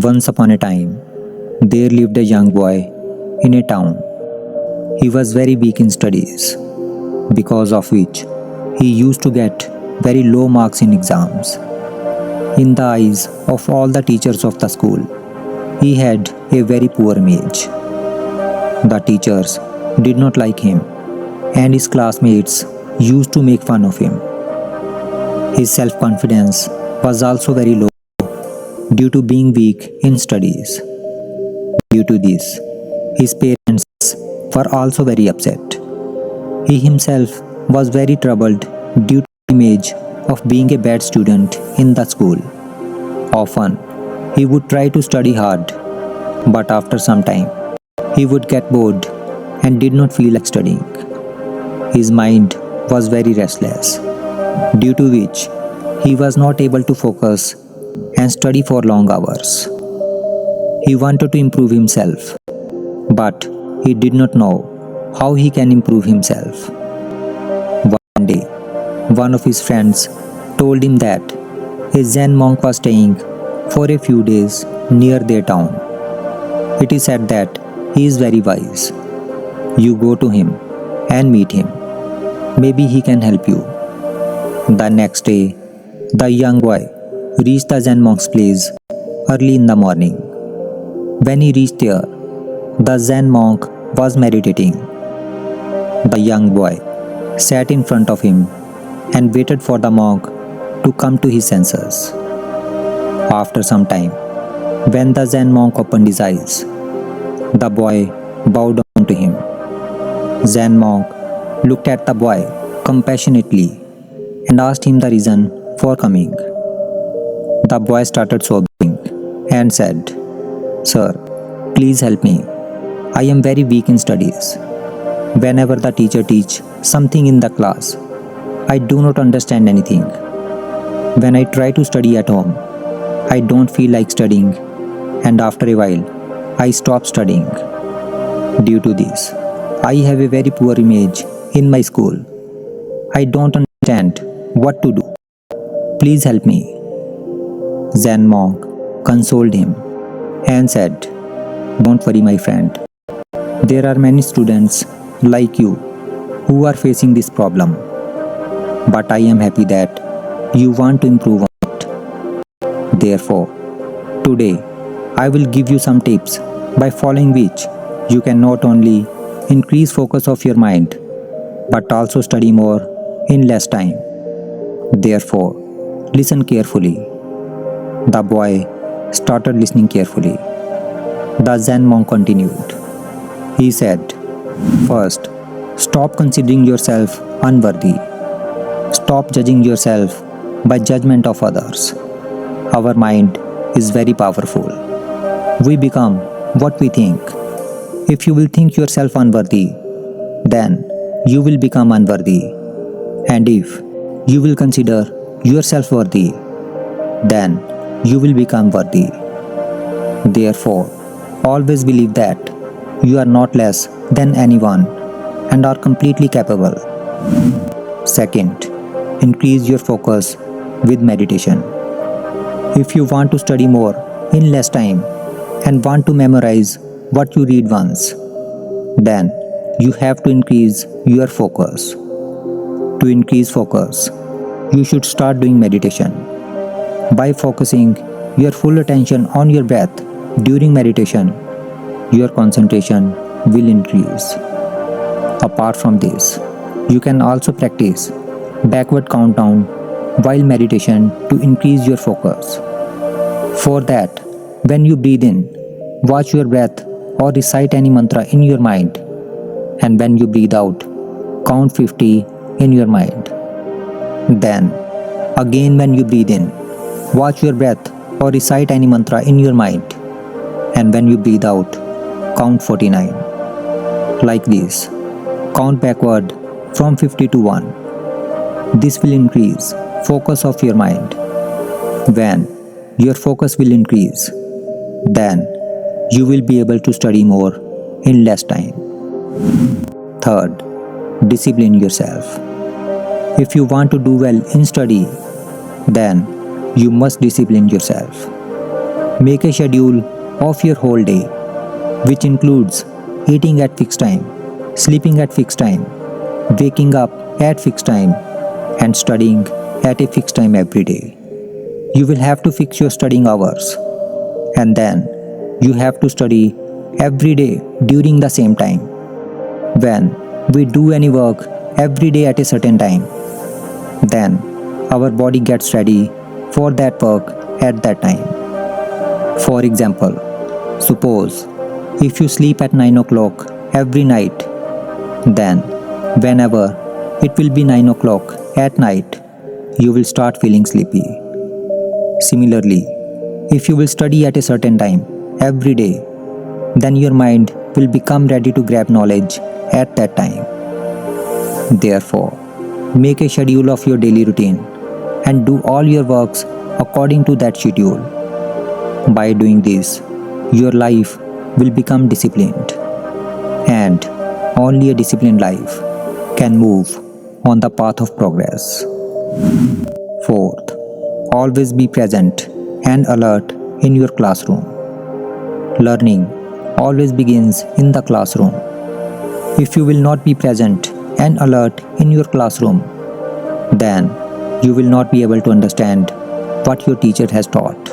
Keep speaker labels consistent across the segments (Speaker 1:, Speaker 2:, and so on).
Speaker 1: Once upon a time, there lived a young boy in a town. He was very weak in studies, because of which he used to get very low marks in exams. In the eyes of all the teachers of the school, he had a very poor image. The teachers did not like him, and his classmates used to make fun of him. His self confidence was also very low due to being weak in studies. Due to this, his parents were also very upset. He himself was very troubled due to the image of being a bad student in the school. Often, he would try to study hard, but after some time, he would get bored and did not feel like studying. His mind was very restless, due to which he was not able to focus and study for long hours. He wanted to improve himself, but he did not know how he can improve himself. One day, one of his friends told him that a Zen monk was staying for a few days near their town. It is said that he is very wise. You go to him and meet him. Maybe he can help you. The next day, the young boy reached the Zen monk's place early in the morning. When he reached there, the Zen monk was meditating. The young boy sat in front of him and waited for the monk to come to his senses. After some time, when the Zen monk opened his eyes, the boy bowed down to him. Zen monk looked at the boy compassionately and asked him the reason for coming. The boy started sobbing and said, "Sir, please help me. I am very weak in studies. Whenever the teacher teaches something in the class, I do not understand anything. When I try to study at home, I don't feel like studying, and after a while, I stop studying. Due to this, I have a very poor image in my school. I don't understand what to do. Please help me." Zen monk consoled him and said, "Don't worry, my friend. There are many students like you who are facing this problem. But I am happy that you want to improve on it. Therefore, today I will give you some tips by following which you can not only increase focus of your mind but also study more in less time. Therefore, listen carefully." The boy started listening carefully. The Zen monk continued. He said, "First, stop considering yourself unworthy. Stop judging yourself by judgment of others. Our mind is very powerful. We become what we think. If you will think yourself unworthy, then you will become unworthy. And if you will consider yourself worthy, then you will become worthy. Therefore, always believe that you are not less than anyone and are completely capable. Second, increase your focus with meditation. If you want to study more in less time and want to memorize what you read once, then you have to increase your focus. To increase focus, you should start doing meditation. By focusing your full attention on your breath during meditation, your concentration will increase. Apart from this, you can also practice backward countdown while meditation to increase your focus. For that, when you breathe in, watch your breath or recite any mantra in your mind, and when you breathe out, count 50 in your mind. Then, again when you breathe in, watch your breath or recite any mantra in your mind, and when you breathe out, count 49. Like this, count backward from 50 to 1. This will increase focus of your mind. When your focus will increase, then you will be able to study more in less time. Third, discipline yourself. If you want to do well in study, then you must discipline yourself. Make a schedule of your whole day, which includes eating at fixed time, sleeping at fixed time, waking up at fixed time, and studying at a fixed time every day. You will have to fix your studying hours, and then you have to study every day during the same time. When we do any work every day at a certain time, then our body gets ready for that work at that time. For example, suppose if you sleep at 9 o'clock every night, then whenever it will be 9 o'clock at night, you will start feeling sleepy. Similarly, if you will study at a certain time every day, then your mind will become ready to grab knowledge at that time. Therefore, make a schedule of your daily routine and do all your works according to that schedule. By doing this, your life will become disciplined, and only a disciplined life can move on the path of progress. Fourth, always be present and alert in your classroom. Learning always begins in the classroom. If you will not be present and alert in your classroom, then you will not be able to understand what your teacher has taught.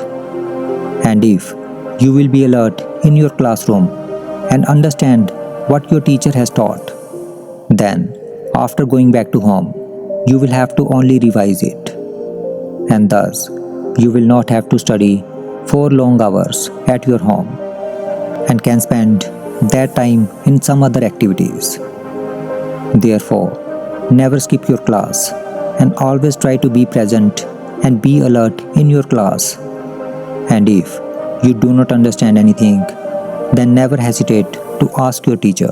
Speaker 1: And if you will be alert in your classroom and understand what your teacher has taught, then after going back to home, you will have to only revise it. And thus, you will not have to study for long hours at your home and can spend that time in some other activities. Therefore, never skip your class and always try to be present and be alert in your class. And if you do not understand anything, then never hesitate to ask your teacher.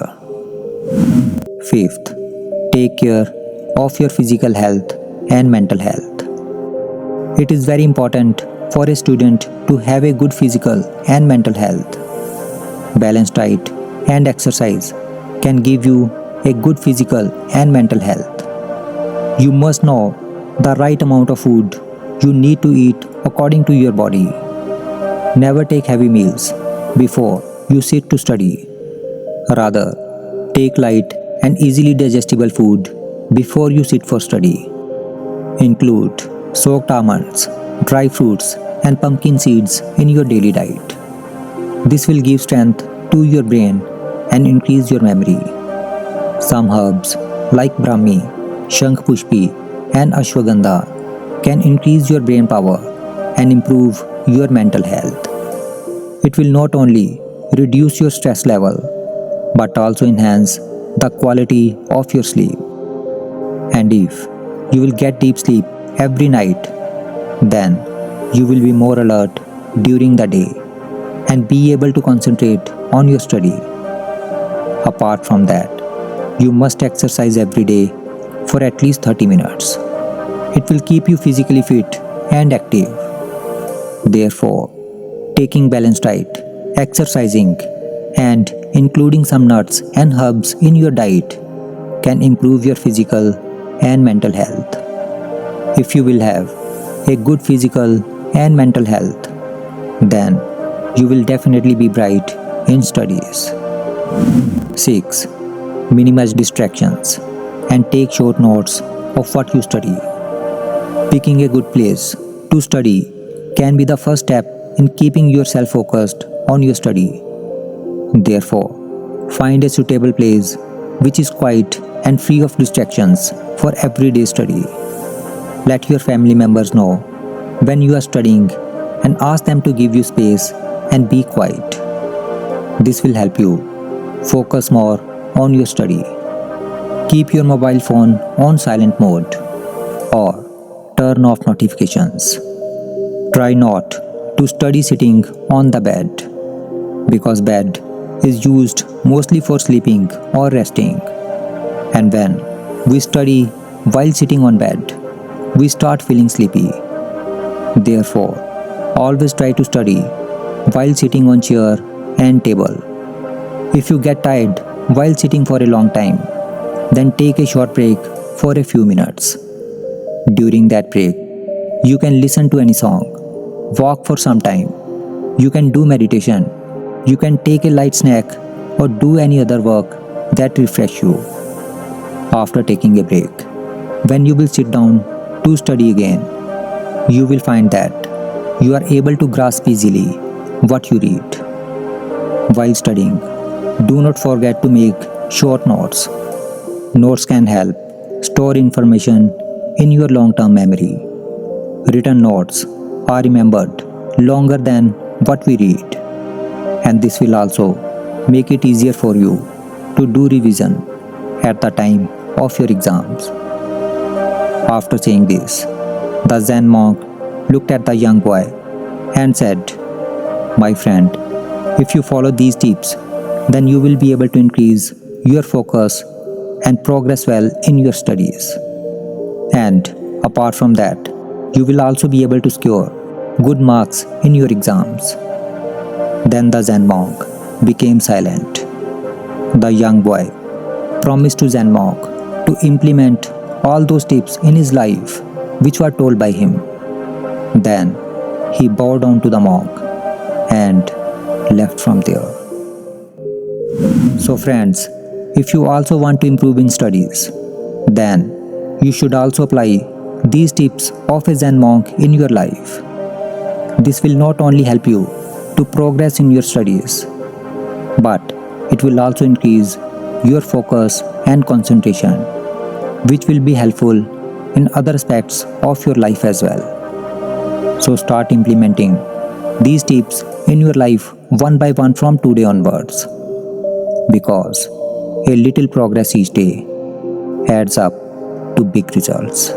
Speaker 1: Fifth, take care of your physical health and mental health. It is very important for a student to have a good physical and mental health. Balanced diet and exercise can give you a good physical and mental health. You must know the right amount of food you need to eat according to your body. Never take heavy meals before you sit to study. Rather, take light and easily digestible food before you sit for study. Include soaked almonds, dry fruits, and pumpkin seeds in your daily diet. This will give strength to your brain and increase your memory. Some herbs like Brahmi, Shankh-pushpi, and Ashwagandha can increase your brain power and improve your mental health. It will not only reduce your stress level but also enhance the quality of your sleep. And if you will get deep sleep every night, then you will be more alert during the day and be able to concentrate on your study. Apart from that, you must exercise every day for at least 30 minutes. It will keep you physically fit and active. Therefore, taking balanced diet, exercising, and including some nuts and herbs in your diet can improve your physical and mental health. If you will have a good physical and mental health, then you will definitely be bright in studies. 6. Minimize distractions and take short notes of what you study. Picking a good place to study can be the first step in keeping yourself focused on your study. Therefore, find a suitable place which is quiet and free of distractions for everyday study. Let your family members know when you are studying and ask them to give you space and be quiet. This will help you focus more on your study. Keep your mobile phone on silent mode or turn off notifications. Try not to study sitting on the bed because bed is used mostly for sleeping or resting. And when we study while sitting on bed, we start feeling sleepy. Therefore, always try to study while sitting on chair and table. If you get tired while sitting for a long time, then take a short break for a few minutes. During that break, you can listen to any song, walk for some time, You can do meditation. You can take a light snack or do any other work that refresh you. After taking a break, when you will sit down to study again, you will find that you are able to grasp easily what you read. While studying, do not forget to make short notes. Notes can help store information in your long-term memory. Written notes are remembered longer than what we read, and this will also make it easier for you to do revision at the time of your exams. After saying this, the Zen monk looked at the young boy and said, "My friend, if you follow these tips, then you will be able to increase your focus and progress well in your studies. And apart from that, you will also be able to score good marks in your exams." Then the Zen monk became silent. The young boy promised to Zen monk to implement all those tips in his life which were told by him. Then he bowed down to the monk and left from there. So friends, if you also want to improve in studies, then you should also apply these tips of a Zen monk in your life. This will not only help you to progress in your studies, but it will also increase your focus and concentration, which will be helpful in other aspects of your life as well. So start implementing these tips in your life one by one from today onwards, because a little progress each day adds up to big results.